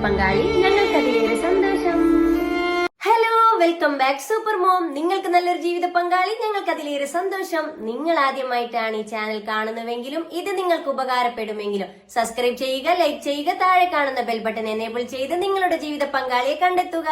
പങ്കാളി ഞങ്ങൾക്കതിലേറെ സന്തോഷം. Hello, welcome back super mom. നിങ്ങൾക്ക് നല്ലൊരു ജീവിത പങ്കാളി ഞങ്ങൾക്കതിലേറെ സന്തോഷം. നിങ്ങൾ ആദ്യമായിട്ടാണ് ഈ ചാനൽ കാണുന്നുവെങ്കിലും ഇത് നിങ്ങൾക്ക് ഉപകാരപ്പെടുമെങ്കിലും സബ്സ്ക്രൈബ് ചെയ്യുക, ലൈക്ക് ചെയ്യുക, താഴെ കാണുന്ന ബെൽ ബട്ടൺ എനേബിൾ ചെയ്ത് നിങ്ങളുടെ ജീവിത പങ്കാളിയെ കണ്ടെത്തുക.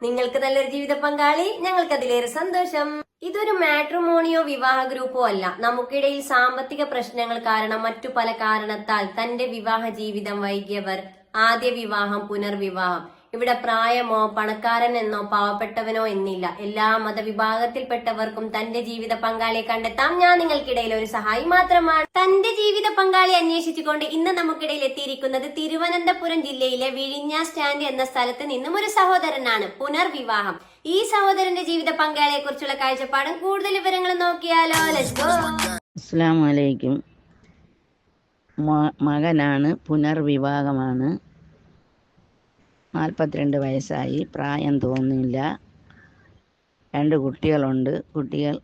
നിങ്ങൾക്ക് നല്ലൊരു ജീവിത പങ്കാളി ഞങ്ങൾക്കതിലേറെ സന്തോഷം. ഇതൊരു മാട്രിമോണിയോ വിവാഹ ഗ്രൂപ്പോ അല്ല. നമുക്കിടയിൽ സാമ്പത്തിക പ്രശ്നങ്ങൾ കാരണം മറ്റു പല കാരണത്താൽ തന്റെ വിവാഹ ജീവിതം വൈകിയവർ, ആദ്യ വിവാഹം, പുനർവിവാഹം. ഇവിടെ പ്രായമോ പണക്കാരൻ എന്നോ പാവപ്പെട്ടവനോ എന്നില്ല. എല്ലാ മതവിഭാഗത്തിൽപ്പെട്ടവർക്കും തന്റെ ജീവിത പങ്കാളിയെ കണ്ടെത്താം. ഞാൻ നിങ്ങൾക്കിടയിൽ ഒരു സഹായി മാത്രമാണ്. തന്റെ ജീവിത പങ്കാളി അന്വേഷിച്ചുകൊണ്ട് ഇന്ന് നമുക്കിടയിൽ എത്തിയിരിക്കുന്നത് തിരുവനന്തപുരം ജില്ലയിലെ വിഴിഞ്ഞ സ്റ്റാൻഡ് എന്ന സ്ഥലത്ത് നിന്നും ഒരു സഹോദരനാണ്. പുനർവിവാഹം. ഈ സഹോദരന്റെ ജീവിത പങ്കാളിയെ കുറിച്ചുള്ള കാഴ്ചപ്പാടും കൂടുതൽ വിവരങ്ങളും നോക്കിയാലോ. Let's go. അസ്സലാമു അലൈക്കും. മകനാണ്, പുനർവിവാഹമാണ്. 42 വയസ്സായി, പ്രായം തോന്നില്ല. 2 കുട്ടികളുണ്ട്. കുട്ടികൾ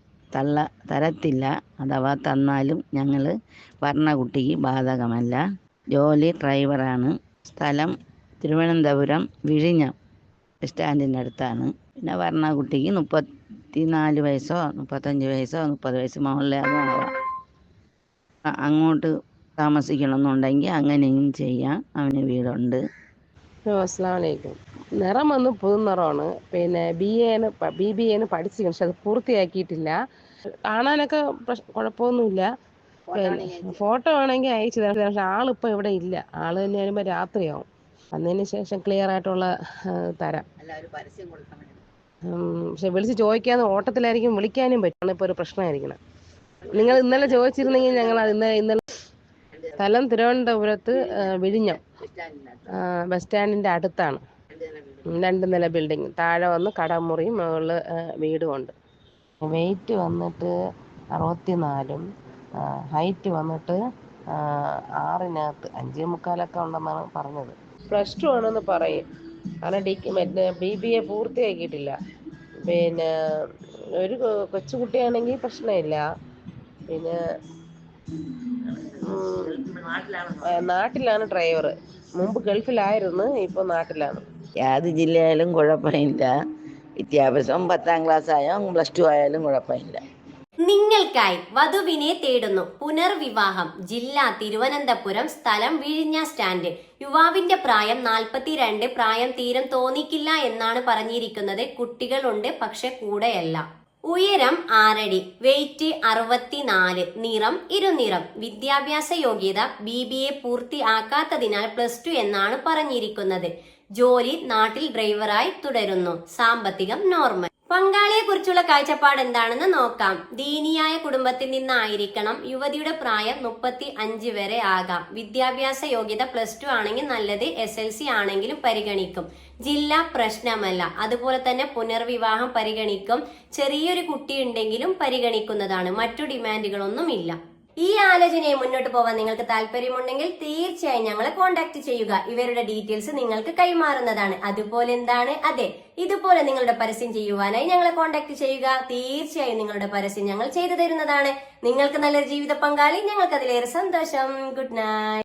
തരത്തില്ല, അഥവാ തന്നാലും ഞങ്ങൾ പറഞ്ഞ കുട്ടിക്ക് ബാധകമല്ല. ജോലി ഡ്രൈവറാണ്. സ്ഥലം തിരുവനന്തപുരം വിഴിഞ്ഞം സ്റ്റാൻഡിൻ്റെ അടുത്താണ്. പിന്നെ പറഞ്ഞ കുട്ടിക്ക് 34 വയസ്സോ 35 വയസ്സോ 30 വയസ്സ് മുകളിലാകും ആവാം. അങ്ങോട്ട് താമസിക്കണമെന്നുണ്ടെങ്കിൽ അങ്ങനെയും ചെയ്യാം. അവന് വീടുണ്ട്. അസ്സലാമു അലൈക്കും. നിറം വന്ന് പുതുനിറമാണ്. പിന്നെ BBA പഠിച്ചിരിക്കുന്നു, പക്ഷെ അത് പൂർത്തിയാക്കിയിട്ടില്ല. കാണാനൊക്കെ കുഴപ്പമൊന്നുമില്ല. പിന്നെ ഫോട്ടോ വേണമെങ്കിൽ അയച്ചു തരാം, പക്ഷെ ആളിപ്പോൾ ഇവിടെ ഇല്ല. ആള് തന്നെ വരുമ്പോൾ രാത്രിയാവും. വന്നതിന് ശേഷം ക്ലിയർ ആയിട്ടുള്ള തരാം. പക്ഷെ വിളിച്ച് ചോദിക്കാതെ ഓട്ടത്തിലായിരിക്കും, വിളിക്കാനും പറ്റും. ഇപ്പോൾ ഒരു പ്രശ്നമായിരിക്കണം. നിങ്ങൾ ഇന്നലെ ചോദിച്ചിരുന്നെങ്കിൽ ഞങ്ങൾ ഇന്നലെ സ്ഥലം തിരുവനന്തപുരത്ത് വിഴിഞ്ഞം ബസ് സ്റ്റാൻഡിൻ്റെ അടുത്താണ്. 2 നില ബിൽഡിങ്. താഴെ വന്ന് കടമുറിയും മുകളിൽ വീടുമുണ്ട്. വെയിറ്റ് വന്നിട്ട് 64, ഹൈറ്റ് വന്നിട്ട് 6'നകത്ത് 5.25 ഉണ്ടെന്നാണ് പറഞ്ഞത്. +2 ആണെന്ന് പറയും. കാരണം BBA പൂർത്തിയാക്കിയിട്ടില്ല. പിന്നെ ഒരു കൊച്ചുകുട്ടിയാണെങ്കിൽ പ്രശ്നമില്ല. പിന്നെ നാട്ടിലാണ് ഡ്രൈവർ. മുമ്പ് ഗൾഫിലായിരുന്നു, ഇപ്പോൾ നാട്ടിലാണ്. ഏത് ജില്ലയായാലും കുഴപ്പമില്ല. വിദ്യാഭ്യാസം 10ാം ക്ലാസ് ആയാലും +2 ആയാലും കുഴപ്പമില്ല. നിങ്ങൾക്കായി വധുവിനെ തേടുന്നു. പുനർവിവാഹം. ജില്ല തിരുവനന്തപുരം. സ്ഥലം വിഴിഞ്ഞ സ്റ്റാൻഡ്. യുവാവിന്റെ പ്രായം 42. പ്രായം തീരം തോന്നിക്കില്ല എന്നാണ് പറഞ്ഞിരിക്കുന്നത്. കുട്ടികളുണ്ട്, പക്ഷെ കൂടെയല്ല. ഉയരം 6 അടി. വെയിറ്റ് 64. നിറം ഇരുനിറം. വിദ്യാഭ്യാസ യോഗ്യത BBA പൂർത്തിയാക്കാത്തതിനാൽ +2 എന്നാണ് പറഞ്ഞിരിക്കുന്നത്. ജോലി നാട്ടിൽ ഡ്രൈവറായി തുടരുന്നു. സാമ്പത്തികം നോർമൽ. പങ്കാളിയെ കുറിച്ചുള്ള കാഴ്ചപ്പാട് എന്താണെന്ന് നോക്കാം. ദീനിയായ കുടുംബത്തിൽ നിന്നായിരിക്കണം. യുവതിയുടെ പ്രായം 35 വരെ ആകാം. വിദ്യാഭ്യാസ യോഗ്യത +2 ആണെങ്കിൽ നല്ലത്. SLC ആണെങ്കിലും പരിഗണിക്കും. ജില്ല പ്രശ്നമല്ല. അതുപോലെ തന്നെ പുനർവിവാഹം പരിഗണിക്കും. ചെറിയൊരു കുട്ടി ഉണ്ടെങ്കിലും പരിഗണിക്കുന്നതാണ്. മറ്റു ഡിമാൻഡുകളൊന്നും ഇല്ല. ഈ ആലോചനയെ മുന്നോട്ട് പോകാൻ നിങ്ങൾക്ക് താല്പര്യമുണ്ടെങ്കിൽ തീർച്ചയായും ഞങ്ങളെ കോൺടാക്ട് ചെയ്യുക. ഇവരുടെ ഡീറ്റെയിൽസ് നിങ്ങൾക്ക് കൈമാറുന്നതാണ്. അതുപോലെ എന്താണ്, അതെ, ഇതുപോലെ നിങ്ങളുടെ പരസ്യം ചെയ്യുവാനായി ഞങ്ങളെ കോൺടാക്ട് ചെയ്യുക. തീർച്ചയായും നിങ്ങളുടെ പരസ്യം ഞങ്ങൾ ചെയ്തു തരുന്നതാണ്. നിങ്ങൾക്ക് നല്ലൊരു ജീവിത പങ്കാളി ഞങ്ങൾക്ക് അതിലേറെ സന്തോഷം. Good night.